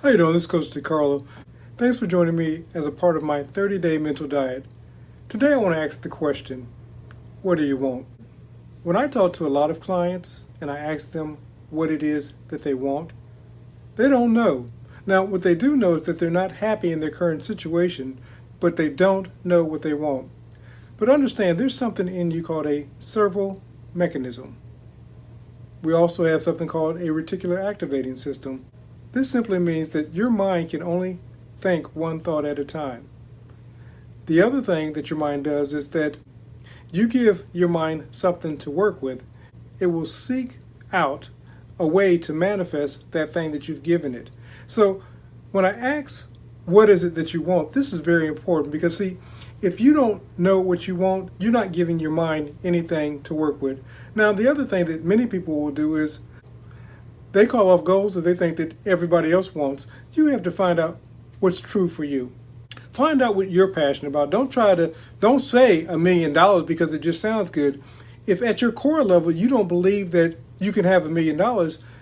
How you doing? This is Coach DeCarlo. Thanks for joining me as a part of my 30-day mental diet. Today I want to ask the question, what do you want? When I talk to a lot of clients and I ask them what it is that they want, they don't know. Now, what they do know is that they're not happy in their current situation, but they don't know what they want. But understand, there's something in you called a servo mechanism. We also have something called a reticular activating system. This simply means that your mind can only think one thought at a time. The other thing that your mind does is that you give your mind something to work with. It will seek out a way to manifest that thing that you've given it. So when I ask, what is it that you want? This is very important because, see, if you don't know what you want, you're not giving your mind anything to work with. Now, the other thing that many people will do is they call off goals that they think that everybody else wants. You have to find out what's true for you. Find out what you're passionate about. Don't say $1 million because it just sounds good. If at your core level you don't believe that you can have $1 million,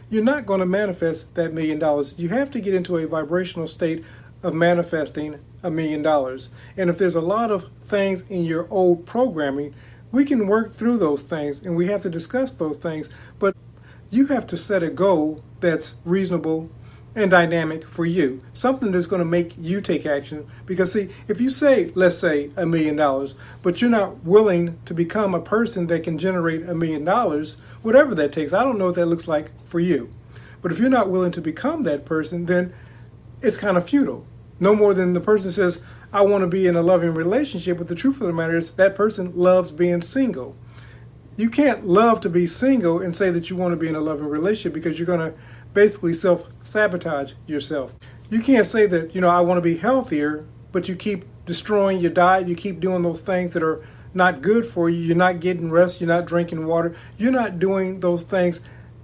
you're not going to manifest that $1 million. You have to get into a vibrational state of manifesting $1 million. And if there's a lot of things in your old programming, we can work through those things and we have to discuss those things. But you have to set a goal that's reasonable and dynamic for you. Something that's going to make you take action. Because, see, if you say, let's say, $1 million, but you're not willing to become a person that can generate $1 million, whatever that takes, I don't know what that looks like for you. But if you're not willing to become that person, then it's kind of futile. No more than the person says, I want to be in a loving relationship, but the truth of the matter is that person loves being single. You can't love to be single and say that you want to be in a loving relationship because you're going to basically self-sabotage yourself. You can't say that, I want to be healthier, but you keep destroying your diet, you keep doing those things that are not good for you, you're not getting rest, you're not drinking water, you're not doing those things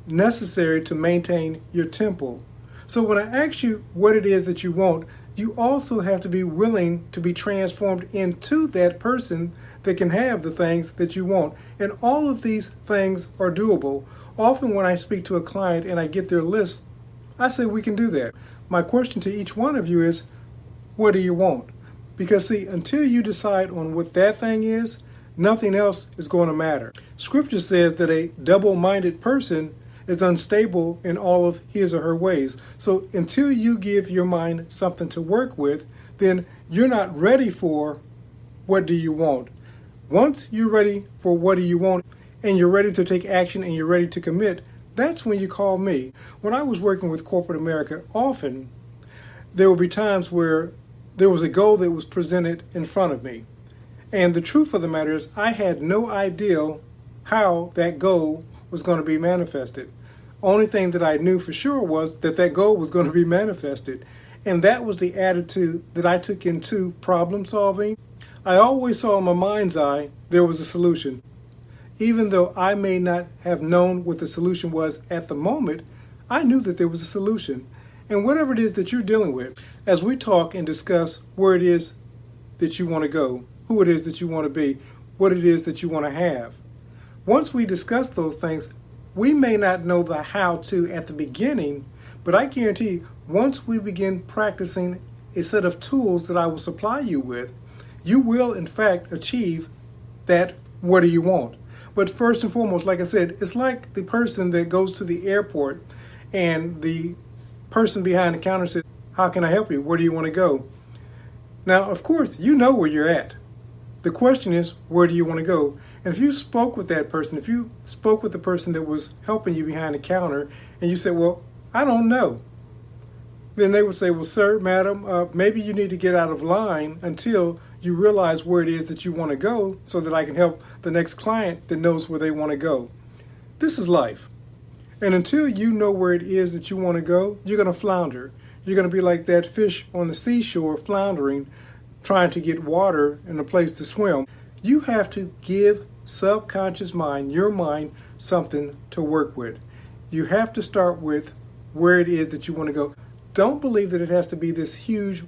necessary to maintain your temple. So when I ask you what it is that you want, you also have to be willing to be transformed into that person that can have the things that you want. And all of these things are doable. Often when I speak to a client and I get their list, I say we can do that. My question to each one of you is, what do you want? Because, see, until you decide on what that thing is, nothing else is going to matter. Scripture says that a double-minded person is unstable in all of his or her ways. So until you give your mind something to work with, then you're not ready for what do you want. Once you're ready for what do you want and you're ready to take action and you're ready to commit, that's when you call me. When I was working with corporate America, often there would be times where there was a goal that was presented in front of me. And the truth of the matter is I had no idea how that goal was going to be manifested. Only thing that I knew for sure was that that goal was going to be manifested. And that was the attitude that I took into problem solving. I always saw in my mind's eye there was a solution. Even though I may not have known what the solution was at the moment, I knew that there was a solution. And whatever it is that you're dealing with, as we talk and discuss where it is that you want to go, who it is that you want to be, what it is that you want to have, once we discuss those things, we may not know the how-to at the beginning, but I guarantee you, once we begin practicing a set of tools that I will supply you with, you will, in fact, achieve that what do you want. But first and foremost, like I said, it's like the person that goes to the airport and the person behind the counter says, how can I help you? Where do you want to go? Now, of course, you know where you're at. The question is, where do you want to go? And if you spoke with that person, if you spoke with the person that was helping you behind the counter, and you said, well, I don't know, then they would say, well, sir, madam, maybe you need to get out of line until you realize where it is that you want to go so that I can help the next client that knows where they want to go. This is life. And until you know where it is that you want to go, you're going to flounder. You're going to be like that fish on the seashore floundering, trying to get water and a place to swim. You have to give subconscious mind, your mind, something to work with. You have to start with where it is that you want to go. Don't believe that it has to be this huge,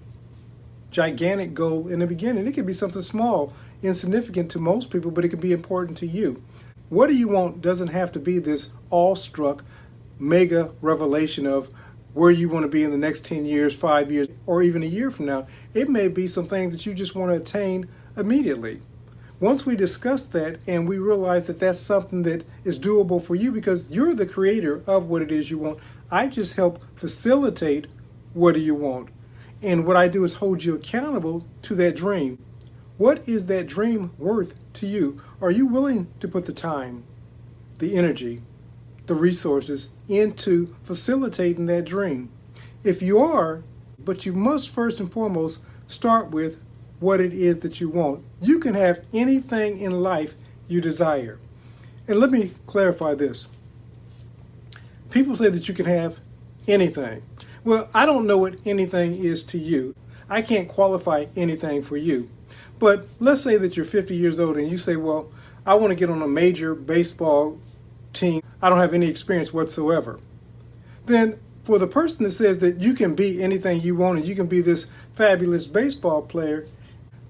gigantic goal in the beginning. It could be something small, insignificant to most people, but it could be important to you. What do you want doesn't have to be this awestruck mega revelation of where you want to be in the next 10 years, 5 years, or even a year from now. It may be some things that you just want to attain immediately. Once we discuss that and we realize that that's something that is doable for you because you're the creator of what it is you want, I just help facilitate what do you want. And what I do is hold you accountable to that dream. What is that dream worth to you? Are you willing to put the time, the energy, the resources into facilitating that dream? If you are, but you must first and foremost start with what it is that you want. You can have anything in life you desire. And let me clarify this. People say that you can have anything. Well, I don't know what anything is to you. I can't qualify anything for you. But let's say that you're 50 years old and you say, well, I want to get on a major baseball team. I don't have any experience whatsoever. Then for the person that says that you can be anything you want and you can be this fabulous baseball player,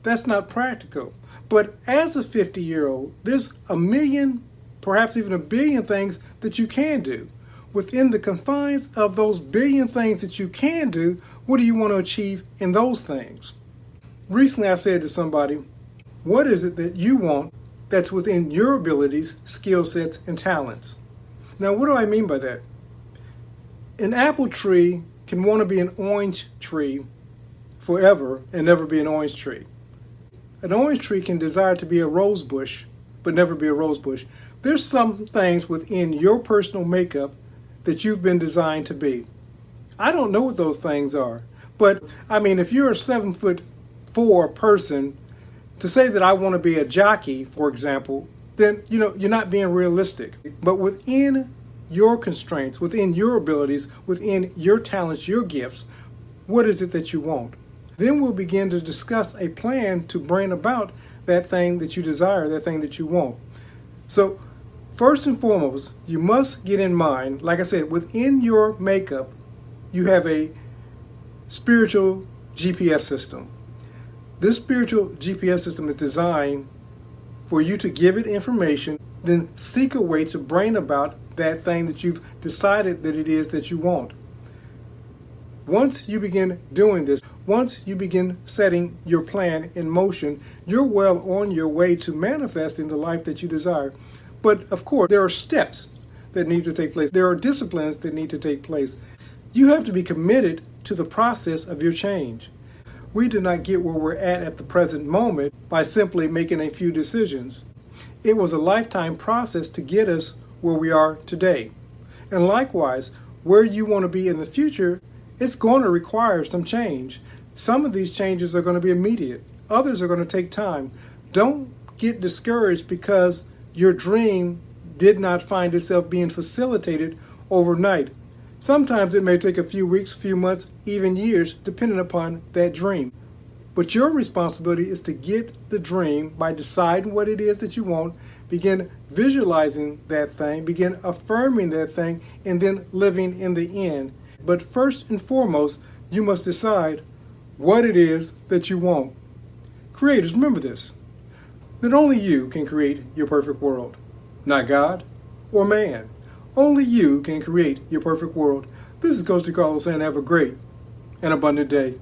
that's not practical. But as a 50-year-old, there's a million, perhaps even a billion things that you can do. Within the confines of those billion things that you can do, what do you want to achieve in those things? Recently I said to somebody, what is it that you want that's within your abilities, skill sets, and talents? Now, what do I mean by that? An apple tree can want to be an orange tree forever and never be an orange tree. An orange tree can desire to be a rose bush, but never be a rose bush. There's some things within your personal makeup that you've been designed to be. I don't know what those things are, but I mean, if you're a 7'4" person, to say that I want to be a jockey, for example, then you're not being realistic. But within your constraints, within your abilities, within your talents, your gifts, what is it that you want? Then we'll begin to discuss a plan to bring about that thing that you desire, that thing that you want. So first and foremost, you must get in mind, like I said, within your makeup, you have a spiritual GPS system. This spiritual GPS system is designed for you to give it information, then seek a way to bring about that thing that you've decided that it is that you want. Once you begin doing this, once you begin setting your plan in motion, you're well on your way to manifesting the life that you desire. But of course, there are steps that need to take place. There are disciplines that need to take place. You have to be committed to the process of your change. We do not get where we're at the present moment by simply making a few decisions. It was a lifetime process to get us where we are today. And likewise, where you want to be in the future, it's going to require some change. Some of these changes are going to be immediate. Others are going to take time. Don't get discouraged because your dream did not find itself being facilitated overnight. Sometimes it may take a few weeks, few months, even years, depending upon that dream. But your responsibility is to get the dream by deciding what it is that you want, begin visualizing that thing, begin affirming that thing, and then living in the end. But first and foremost, you must decide what it is that you want. Creators, remember this, that only you can create your perfect world, not God or man. Only you can create your perfect world. This is Coach DeCarlo saying have a great and abundant day.